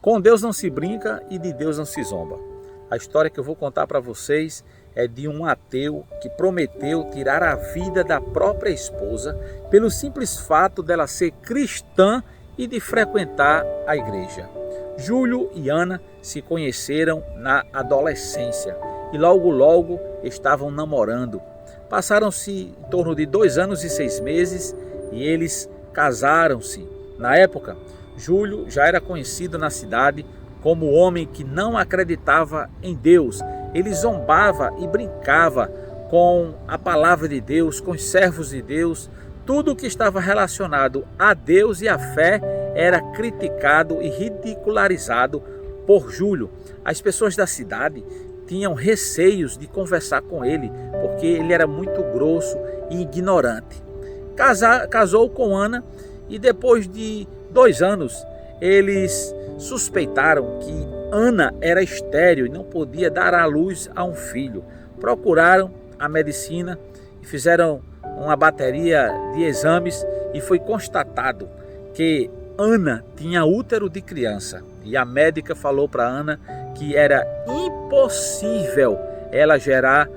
Com Deus não se brinca e de Deus não se zomba. A história que eu vou contar para vocês é de um ateu que prometeu tirar a vida da própria esposa pelo simples fato dela ser cristã e de frequentar a igreja. Júlio e Ana se conheceram na adolescência e logo estavam namorando. Passaram-se em torno de 2 anos e 6 meses e eles casaram-se. Na época, Júlio já era conhecido na cidade como o homem que não acreditava em Deus. Ele zombava e brincava com a palavra de Deus, com os servos de Deus. Tudo o que estava relacionado a Deus e à fé era criticado e ridicularizado por Júlio. As pessoas da cidade tinham receios de conversar com ele, porque ele era muito grosso e ignorante. Casou com Ana e depois de 2 anos eles suspeitaram que Ana era estéril e não podia dar à luz a um filho. Procuraram a medicina e fizeram uma bateria de exames e foi constatado que Ana tinha útero de criança. E a médica falou para Ana que era impossível ela gerar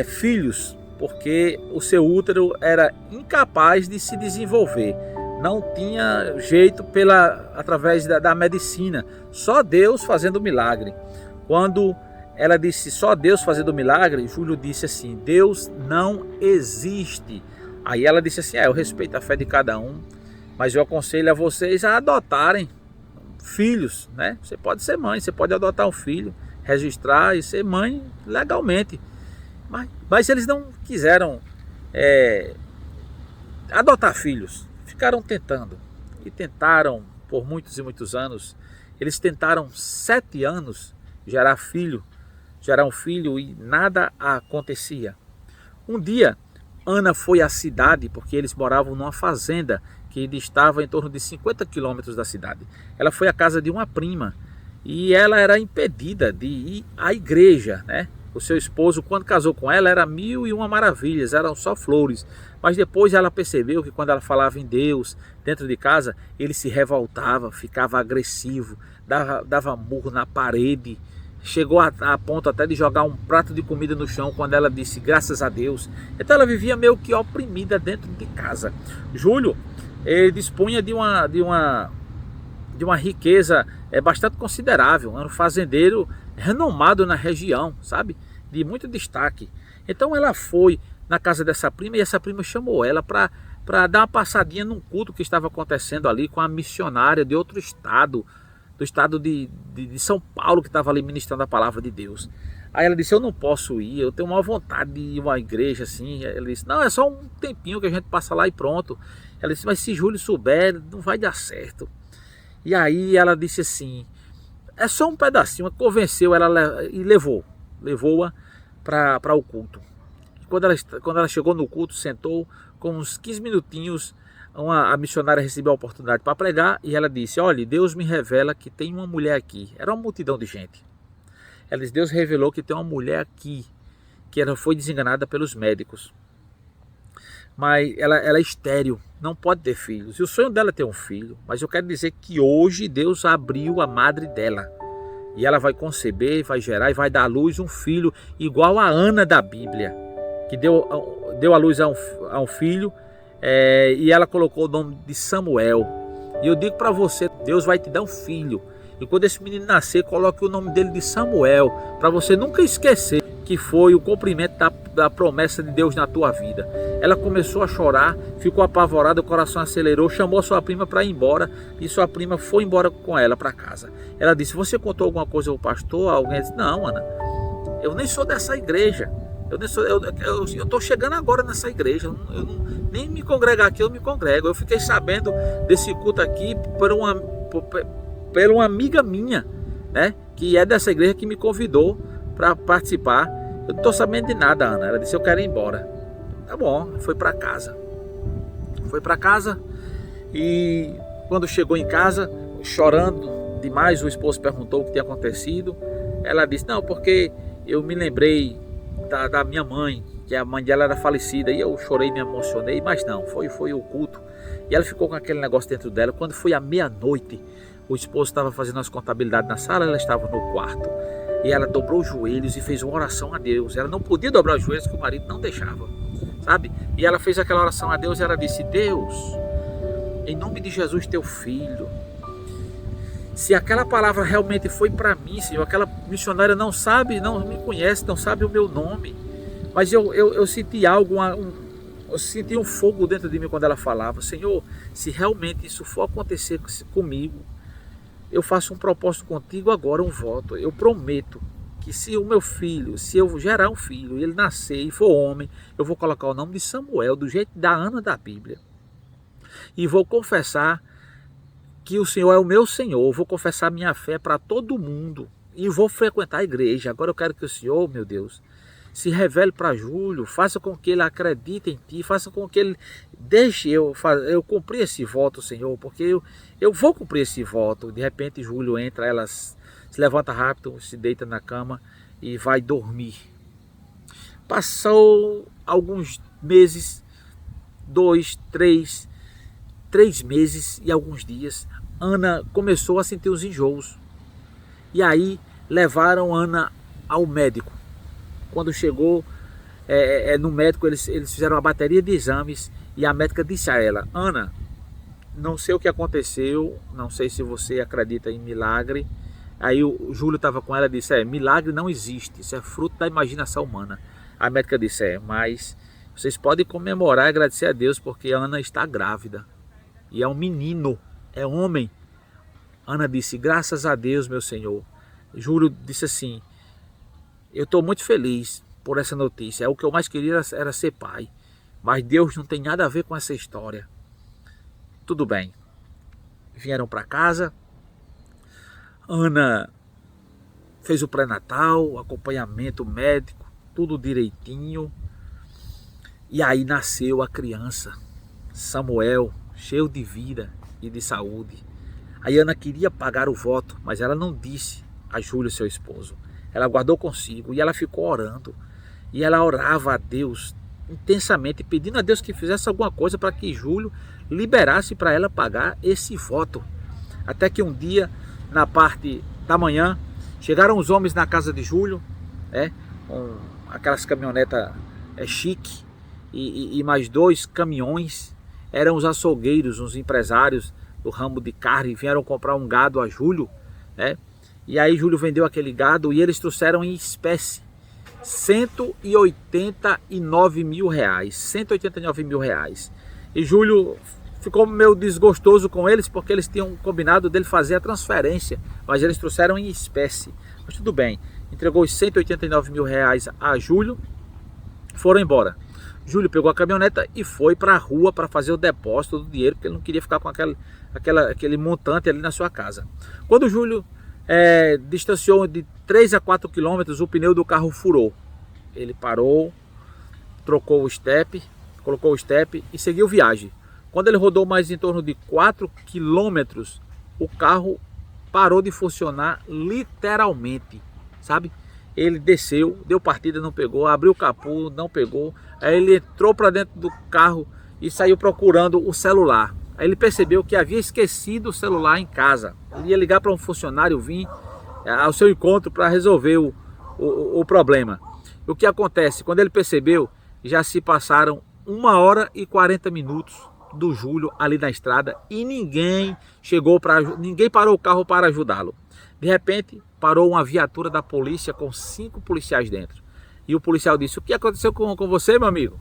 filhos, porque o seu útero era incapaz de se desenvolver. Não tinha jeito através da medicina, só Deus fazendo milagre. Quando ela disse só Deus fazendo milagre, Júlio disse assim: Deus não existe. Aí ela disse assim: eu respeito a fé de cada um, mas eu aconselho a vocês a adotarem filhos, né? Você pode ser mãe, você pode adotar um filho, registrar e ser mãe legalmente. Mas eles não quiseram adotar filhos. Ficaram tentando e tentaram por muitos e muitos anos. Eles tentaram 7 anos gerar um filho e nada acontecia. Um dia Ana foi à cidade, porque eles moravam numa fazenda que estava em torno de 50 quilômetros da cidade. Ela foi à casa de uma prima e ela era impedida de ir à igreja, né? O seu esposo, quando casou com ela, era 1001 maravilhas, eram só flores. Mas depois ela percebeu que quando ela falava em Deus dentro de casa, ele se revoltava, ficava agressivo, dava murro na parede. Chegou a ponto até de jogar um prato de comida no chão quando ela disse graças a Deus. Então ela vivia meio que oprimida dentro de casa. Júlio dispunha de uma riqueza bastante considerável. Era um fazendeiro renomado na região, sabe? De muito destaque. Então ela foi na casa dessa prima e essa prima chamou ela para dar uma passadinha num culto que estava acontecendo ali com a missionária de outro estado, do estado de São Paulo, que estava ali ministrando a palavra de Deus. Aí ela disse: eu não posso ir, eu tenho uma vontade de ir a uma igreja assim. Ela disse: não, é só um tempinho que a gente passa lá e pronto. Ela disse: mas se Júlio souber, não vai dar certo. E aí ela disse assim: é só um pedacinho. Convenceu ela e levou-a para o culto. Quando ela chegou no culto, sentou, com uns 15 minutinhos, a missionária recebeu a oportunidade para pregar e ela disse: olha, Deus me revela que tem uma mulher aqui. Era uma multidão de gente. Ela disse: Deus revelou que tem uma mulher aqui que ela foi desenganada pelos médicos, mas ela é estéril, não pode ter filhos, e o sonho dela é ter um filho. Mas eu quero dizer que hoje Deus abriu a madre dela e ela vai conceber, vai gerar e vai dar à luz um filho igual a Ana da Bíblia, que deu à luz a um filho, e ela colocou o nome de Samuel. E eu digo para você, Deus vai te dar um filho, e quando esse menino nascer, coloque o nome dele de Samuel, para você nunca esquecer que foi o cumprimento da promessa de Deus na tua vida. Ela começou a chorar, ficou apavorada, o coração acelerou, chamou sua prima para ir embora, e sua prima foi embora com ela para casa. Ela disse: você contou alguma coisa ao pastor? Alguém disse: não, Ana, eu nem sou dessa igreja. Eu estou chegando agora nessa igreja, nem me congregar aqui eu me congrego. Eu fiquei sabendo desse culto aqui por uma amiga minha, né, que é dessa igreja, que me convidou para participar. Eu não estou sabendo de nada, Ana. Ela disse: eu quero ir embora. Tá bom, foi para casa. E quando chegou em casa, chorando demais, o esposo perguntou o que tinha acontecido. Ela disse: não, porque eu me lembrei da minha mãe, que a mãe dela era falecida, e eu chorei, me emocionei, mas não, foi o culto. E ela ficou com aquele negócio dentro dela. Quando foi à meia-noite, O esposo estava fazendo as contabilidades na sala, ela estava no quarto. E ela dobrou os joelhos e fez uma oração a Deus. Ela não podia dobrar os joelhos, que o marido não deixava, sabe? E ela fez aquela oração a Deus e ela disse: Deus, em nome de Jesus, teu filho, se aquela palavra realmente foi para mim, Senhor, aquela missionária não sabe, não me conhece, não sabe o meu nome, mas eu senti algo, eu senti um fogo dentro de mim quando ela falava. Senhor, se realmente isso for acontecer comigo, eu faço um propósito contigo agora, um voto. Eu prometo que se o meu filho, se eu gerar um filho, ele nascer e for homem, eu vou colocar o nome de Samuel, do jeito da Ana da Bíblia. E vou confessar que o Senhor é o meu Senhor. Vou confessar minha fé para todo mundo. E vou frequentar a igreja. Agora eu quero que o Senhor, meu Deus, se revele para Júlio. Faça com que ele acredite em Ti. Faça com que ele deixe eu cumprir esse voto, Senhor. Porque eu vou cumprir esse voto. De repente Júlio entra, ela se levanta rápido, se deita na cama e vai dormir. Passou alguns meses, 2, 3 meses e alguns dias. Ana começou a sentir os enjoos. E aí levaram Ana ao médico. Quando chegou no médico, eles fizeram uma bateria de exames e a médica disse a ela: Ana, não sei o que aconteceu, não sei se você acredita em milagre. Aí o Júlio estava com ela e disse: milagre não existe, isso é fruto da imaginação humana. A médica disse: mas vocês podem comemorar e agradecer a Deus porque a Ana está grávida. E é um menino, é homem. Ana disse: graças a Deus, meu Senhor. Júlio disse assim: eu estou muito feliz por essa notícia. O que eu mais queria era ser pai. Mas Deus não tem nada a ver com essa história. Tudo bem. Vieram para casa. Ana fez o pré-natal, o acompanhamento médico, tudo direitinho. E aí nasceu a criança, Samuel, cheio de vida e de saúde. Aí Ana queria pagar o voto, mas ela não disse a Júlio, seu esposo. Ela guardou consigo e ela ficou orando. E ela orava a Deus intensamente, pedindo a Deus que fizesse alguma coisa para que Júlio liberasse para ela pagar esse voto. Até que um dia, na parte da manhã, chegaram os homens na casa de Júlio, com aquelas caminhonetas chique, e mais 2 caminhões. Eram os açougueiros, uns empresários do ramo de carne, vieram comprar um gado a Júlio, e aí Júlio vendeu aquele gado e eles trouxeram em espécie 189 mil reais, 189 mil reais. E Júlio ficou meio desgostoso com eles porque eles tinham combinado dele fazer a transferência, mas eles trouxeram em espécie. Mas tudo bem, entregou os 189 mil reais a Júlio, foram embora. Júlio pegou a caminhoneta e foi para a rua para fazer o depósito do dinheiro, porque ele não queria ficar com aquele montante ali na sua casa. Quando Júlio distanciou de 3 a 4 quilômetros, o pneu do carro furou. Ele parou, trocou o step, colocou o step e seguiu viagem. Quando ele rodou mais em torno de 4 quilômetros, o carro parou de funcionar literalmente, sabe? Ele desceu, deu partida, não pegou, abriu o capô, não pegou. Aí ele entrou para dentro do carro e saiu procurando o celular. Aí ele percebeu que havia esquecido o celular em casa. Ele ia ligar para um funcionário vir ao seu encontro para resolver o problema. O que acontece? Quando ele percebeu, já se passaram 1 hora e 40 minutos do Júlio ali na estrada e ninguém parou o carro para ajudá-lo. De repente, parou uma viatura da polícia com 5 policiais dentro. E o policial disse: o que aconteceu com você, meu amigo?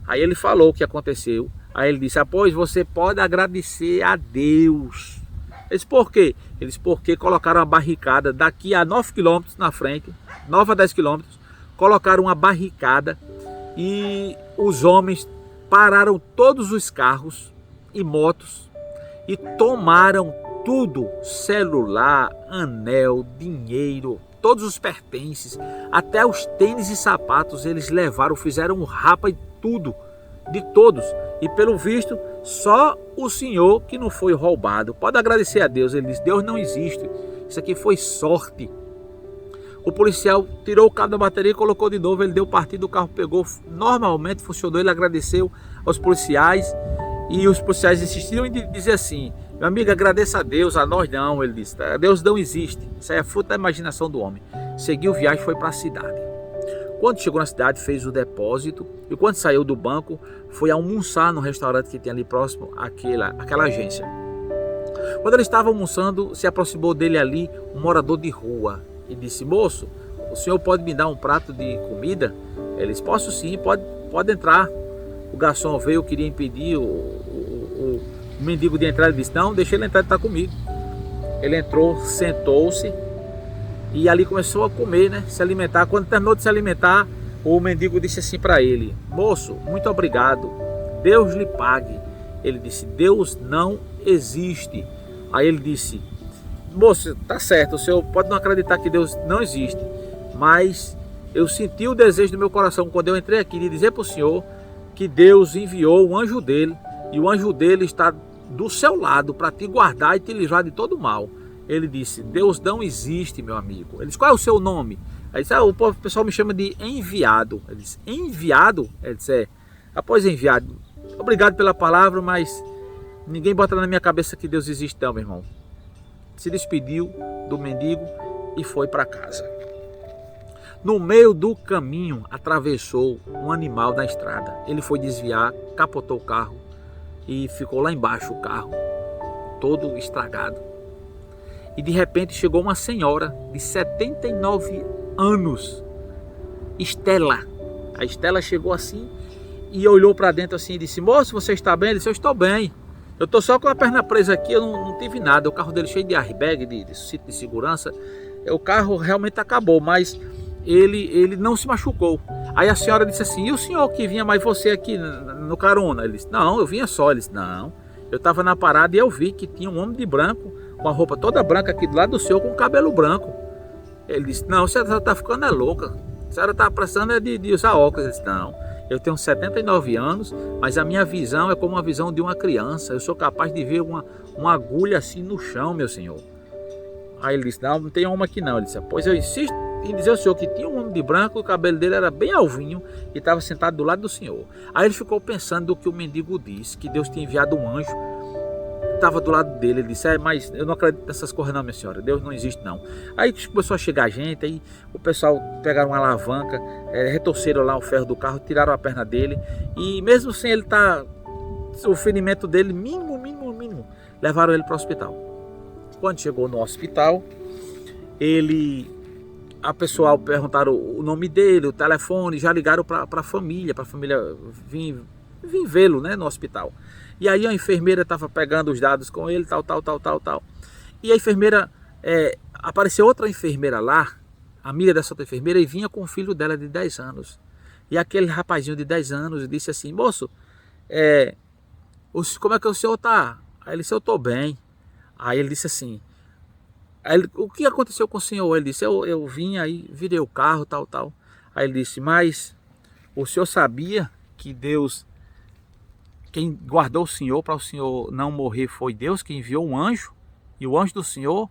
Aí ele falou o que aconteceu. Aí ele disse: pois você pode agradecer a Deus. Eles: por quê? Eles: porque colocaram a barricada daqui a 9 quilômetros na frente, 9 a 10 quilômetros, colocaram uma barricada e os homens pararam todos os carros e motos e tomaram tudo, celular, anel, dinheiro, todos os pertences, até os tênis e sapatos eles levaram, fizeram um rapa e tudo, de todos. E pelo visto, só o senhor que não foi roubado. Pode agradecer a Deus. Ele disse: Deus não existe, isso aqui foi sorte. O policial tirou o cabo da bateria e colocou de novo, ele deu partida, o carro pegou, normalmente funcionou. Ele agradeceu aos policiais e os policiais insistiram em dizer assim: Meu amigo, agradeça a Deus, a nós não, ele disse. Deus não existe, isso aí é fruto da imaginação do homem. Seguiu viagem e foi para a cidade. Quando chegou na cidade, fez o depósito e quando saiu do banco, foi almoçar no restaurante que tem ali próximo àquela agência. Quando ele estava almoçando, se aproximou dele ali um morador de rua e disse: moço, o senhor pode me dar um prato de comida? Ele disse: posso sim, pode entrar. O garçom veio, queria impedir o mendigo de entrar. Ele disse: não, deixa ele entrar, ele está comigo. Ele entrou, sentou-se e ali começou a comer, né? Se alimentar. Quando terminou de se alimentar, o mendigo disse assim para ele: moço, muito obrigado, Deus lhe pague. Ele disse: Deus não existe. Aí ele disse: moço, tá certo, o senhor pode não acreditar que Deus não existe, mas eu senti o desejo do meu coração quando eu entrei aqui de dizer para o senhor que Deus enviou o anjo dele e o anjo dele está do seu lado para te guardar e te livrar de todo mal. Ele disse: Deus não existe, meu amigo. Ele disse: qual é o seu nome? Aí disse: o pessoal me chama de enviado. Ele disse: enviado? Ele disse: após enviado, obrigado pela palavra, mas ninguém bota na minha cabeça que Deus existe não, meu irmão. Se despediu do mendigo e foi para casa. No meio do caminho, atravessou um animal na estrada. Ele foi desviar, capotou o carro e ficou lá embaixo o carro, todo estragado. E de repente chegou uma senhora de 79 anos, Estela. A Estela chegou assim e olhou para dentro assim e disse: moço, você está bem? Ele disse: eu estou bem. Eu estou só com a perna presa aqui, eu não tive nada. O carro dele cheio de airbag, de cinto de segurança. O carro realmente acabou, mas ele não se machucou. Aí a senhora disse assim: e o senhor que vinha mais você aqui no carona? Ele disse: não, eu vinha só. Ele disse: não, eu estava na parada e eu vi que tinha um homem de branco, com a roupa toda branca aqui do lado do senhor, com o cabelo branco. Ele disse: não, a senhora está ficando louca, a senhora está precisando de usar óculos. Ele disse: não, eu tenho 79 anos, mas a minha visão é como a visão de uma criança. Eu sou capaz de ver uma agulha assim no chão, meu senhor. Aí ele disse: não tem homem aqui não. Ele disse: pois eu insisto em dizer ao senhor que tinha um homem de branco, o cabelo dele era bem alvinho e estava sentado do lado do senhor. Aí ele ficou pensando do que o mendigo disse, que Deus tinha enviado um anjo, estava do lado dele. Ele disse: mas eu não acredito nessas coisas não, minha senhora, Deus não existe não. Aí começou a chegar gente, aí o pessoal pegaram uma alavanca, retorceram lá o ferro do carro, tiraram a perna dele, e mesmo sem ele estar, o ferimento dele mínimo, levaram ele para o hospital. Quando chegou no hospital, a pessoal perguntaram o nome dele, o telefone, já ligaram para a família vir vê-lo, né, no hospital. E aí a enfermeira estava pegando os dados com ele, tal. E a enfermeira, apareceu outra enfermeira lá, amiga dessa outra enfermeira, e vinha com o filho dela de 10 anos. E aquele rapazinho de 10 anos disse assim: moço, como é que o senhor está? Aí ele disse: eu estou bem. Aí ele disse assim: o que aconteceu com o senhor? Ele disse: eu vim aí, virei o carro, tal. Aí ele disse: mas o senhor sabia que Deus, quem guardou o senhor para o senhor não morrer foi Deus, que enviou um anjo? E o anjo do senhor,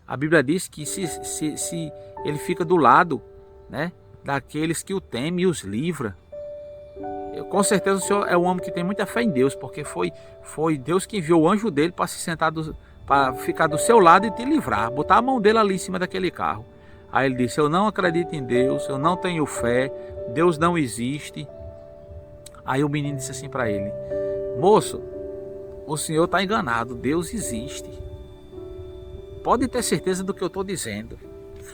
a Bíblia diz que se ele fica do lado, né, daqueles que o temem e os livra. Com certeza o senhor é um homem que tem muita fé em Deus, porque foi Deus que enviou o anjo dele para se sentar para ficar do seu lado e te livrar, botar a mão dele ali em cima daquele carro. Aí ele disse: eu não acredito em Deus, eu não tenho fé, Deus não existe. Aí o menino disse assim para ele: moço, o senhor está enganado, Deus existe. Pode ter certeza do que eu estou dizendo.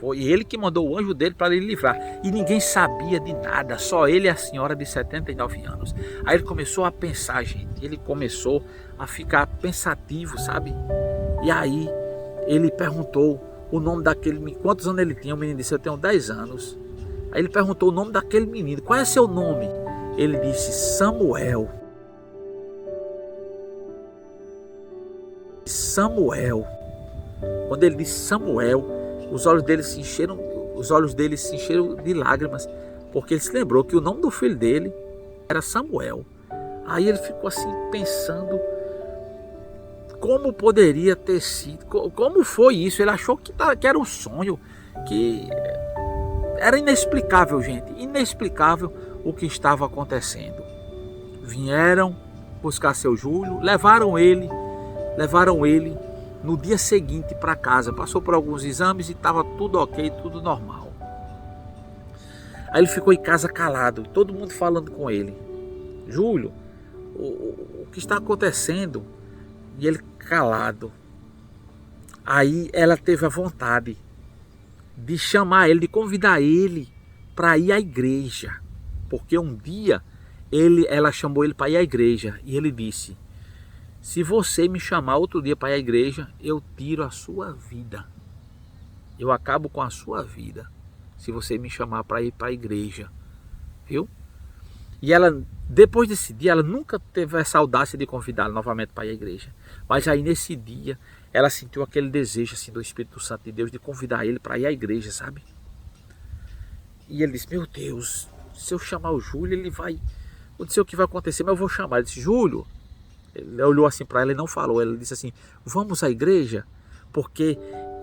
Foi ele que mandou o anjo dele para ele livrar. E ninguém sabia de nada, só ele e a senhora de 79 anos. Aí ele começou a pensar, gente. Ele começou a ficar pensativo, sabe? E aí ele perguntou o nome daquele... Quantos anos ele tinha? O menino disse: eu tenho 10 anos. Aí ele perguntou o nome daquele menino: qual é seu nome? Ele disse: Samuel. Samuel. Quando ele disse Samuel, os olhos dele se encheram de lágrimas, porque ele se lembrou que o nome do filho dele era Samuel. Aí ele ficou assim pensando como poderia ter sido, como foi isso. Ele achou que era um sonho, que era inexplicável, gente, inexplicável o que estava acontecendo. Vieram buscar seu Júlio, levaram ele levaram ele no dia seguinte para casa. Passou por alguns exames e estava tudo ok, tudo normal. Aí ele ficou em casa calado, todo mundo falando com ele. Júlio, o que está acontecendo? E ele calado. Aí ela teve a vontade de chamar ele, de convidar ele para ir à igreja. Porque um dia ela chamou ele para ir à igreja e ele disse: se você me chamar outro dia para ir à igreja, eu tiro a sua vida. Eu acabo com a sua vida. Se você me chamar para ir para a igreja. Viu? E ela, depois desse dia, ela nunca teve essa audácia de convidá-lo novamente para ir à igreja. Mas aí nesse dia, ela sentiu aquele desejo assim do Espírito Santo de Deus de convidar ele para ir à igreja, sabe? E ele disse: meu Deus, se eu chamar o Júlio, ele vai... Eu não sei o que vai acontecer, mas eu vou chamar. Ele disse: Júlio... Ele olhou assim para ela e não falou. Ele disse assim: vamos à igreja? Porque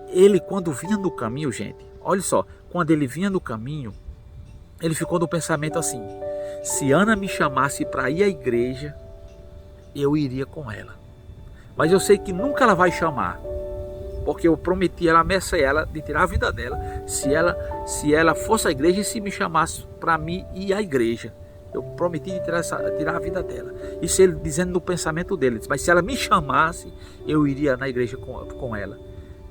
ele, quando vinha no caminho, gente, olha só, quando ele vinha no caminho, ele ficou no pensamento assim: se Ana me chamasse para ir à igreja, eu iria com ela. Mas eu sei que nunca ela vai chamar, porque eu prometi, ela ameaçei ela de tirar a vida dela se ela fosse à igreja e se me chamasse para mim ir à igreja. Eu prometi de tirar a vida dela. Isso ele dizendo no pensamento dele. Mas se ela me chamasse, eu iria na igreja com ela.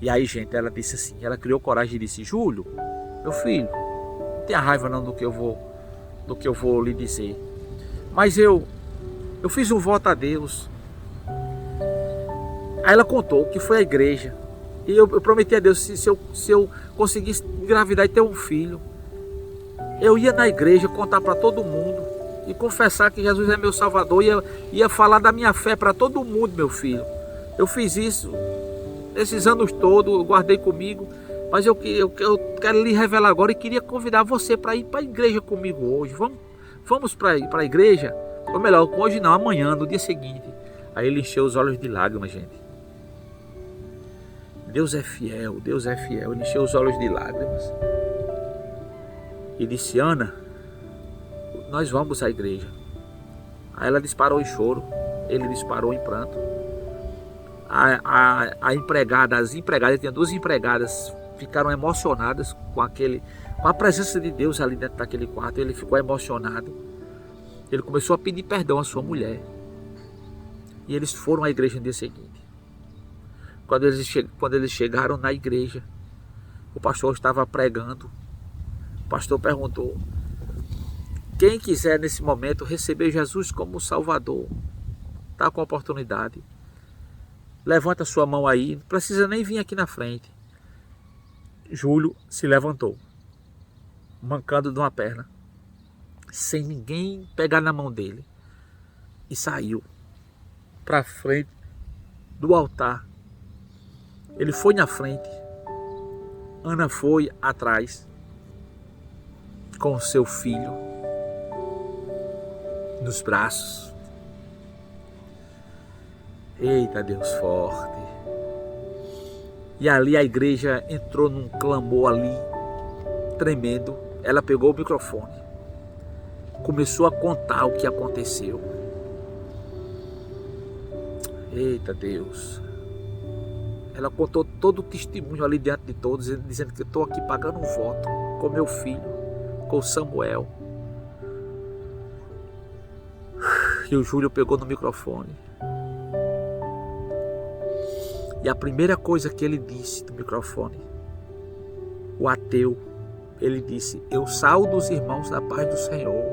E aí, gente, ela disse assim, ela criou coragem e disse: Júlio, meu filho, não tenha raiva não do que eu vou lhe dizer. Mas eu fiz um voto a Deus. Aí ela contou que foi à igreja. E eu prometi a Deus, se eu conseguisse engravidar e ter um filho, eu ia na igreja contar para todo mundo e confessar que Jesus é meu Salvador, ia falar da minha fé para todo mundo, meu filho. Eu fiz isso esses anos todos, eu guardei comigo, mas eu quero lhe revelar agora e queria convidar você para ir para a igreja comigo hoje. Vamos para a igreja? Ou melhor, hoje não, amanhã, no dia seguinte. Aí ele encheu os olhos de lágrimas, gente. Deus é fiel, Deus é fiel. Ele encheu os olhos de lágrimas e disse: Ana, nós vamos à igreja. Aí ela disparou em choro, ele disparou em pranto. As empregadas, tinha 2 empregadas, ficaram emocionadas com a presença de Deus ali dentro daquele quarto. Ele ficou emocionado. Ele começou a pedir perdão à sua mulher. E eles foram à igreja no dia seguinte. Quando eles chegaram na igreja, o pastor estava pregando. O pastor perguntou: quem quiser nesse momento receber Jesus como Salvador, está com a oportunidade. Levanta sua mão aí, não precisa nem vir aqui na frente. Júlio se levantou, mancando de uma perna, sem ninguém pegar na mão dele, e saiu para frente do altar. Ele foi na frente, Ana foi atrás, com o seu filho nos braços. Eita, Deus forte! E ali a igreja entrou num clamor ali, tremendo. Ela pegou o microfone, começou a contar o que aconteceu. Eita, Deus! Ela contou todo o testemunho ali diante de todos, dizendo que eu estou aqui pagando um voto com meu filho, com Samuel. E o Júlio pegou no microfone. E a primeira coisa que ele disse no microfone, o ateu, ele disse: eu saúdo os irmãos na paz do Senhor.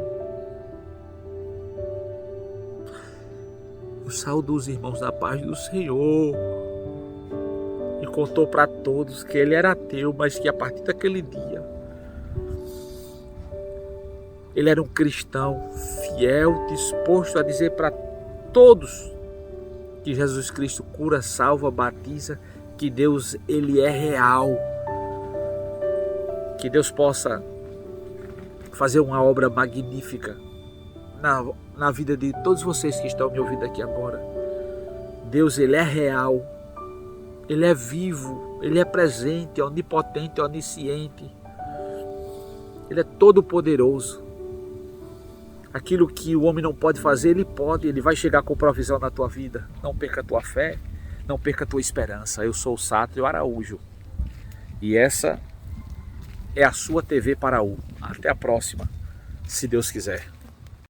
Eu saúdo os irmãos na paz do Senhor. E contou para todos que ele era ateu, mas que a partir daquele dia ele era um cristão fiel, disposto a dizer para todos que Jesus Cristo cura, salva, batiza, que Deus ele é real, que Deus possa fazer uma obra magnífica na vida de todos vocês que estão me ouvindo aqui agora. Deus ele é real, ele é vivo, ele é presente, é onipotente, é onisciente, ele é todo poderoso. Aquilo que o homem não pode fazer, ele pode, ele vai chegar com provisão na tua vida. Não perca a tua fé, não perca a tua esperança. Eu sou o Sátrio Araújo e essa é a sua TV Paraú. Até a próxima, se Deus quiser.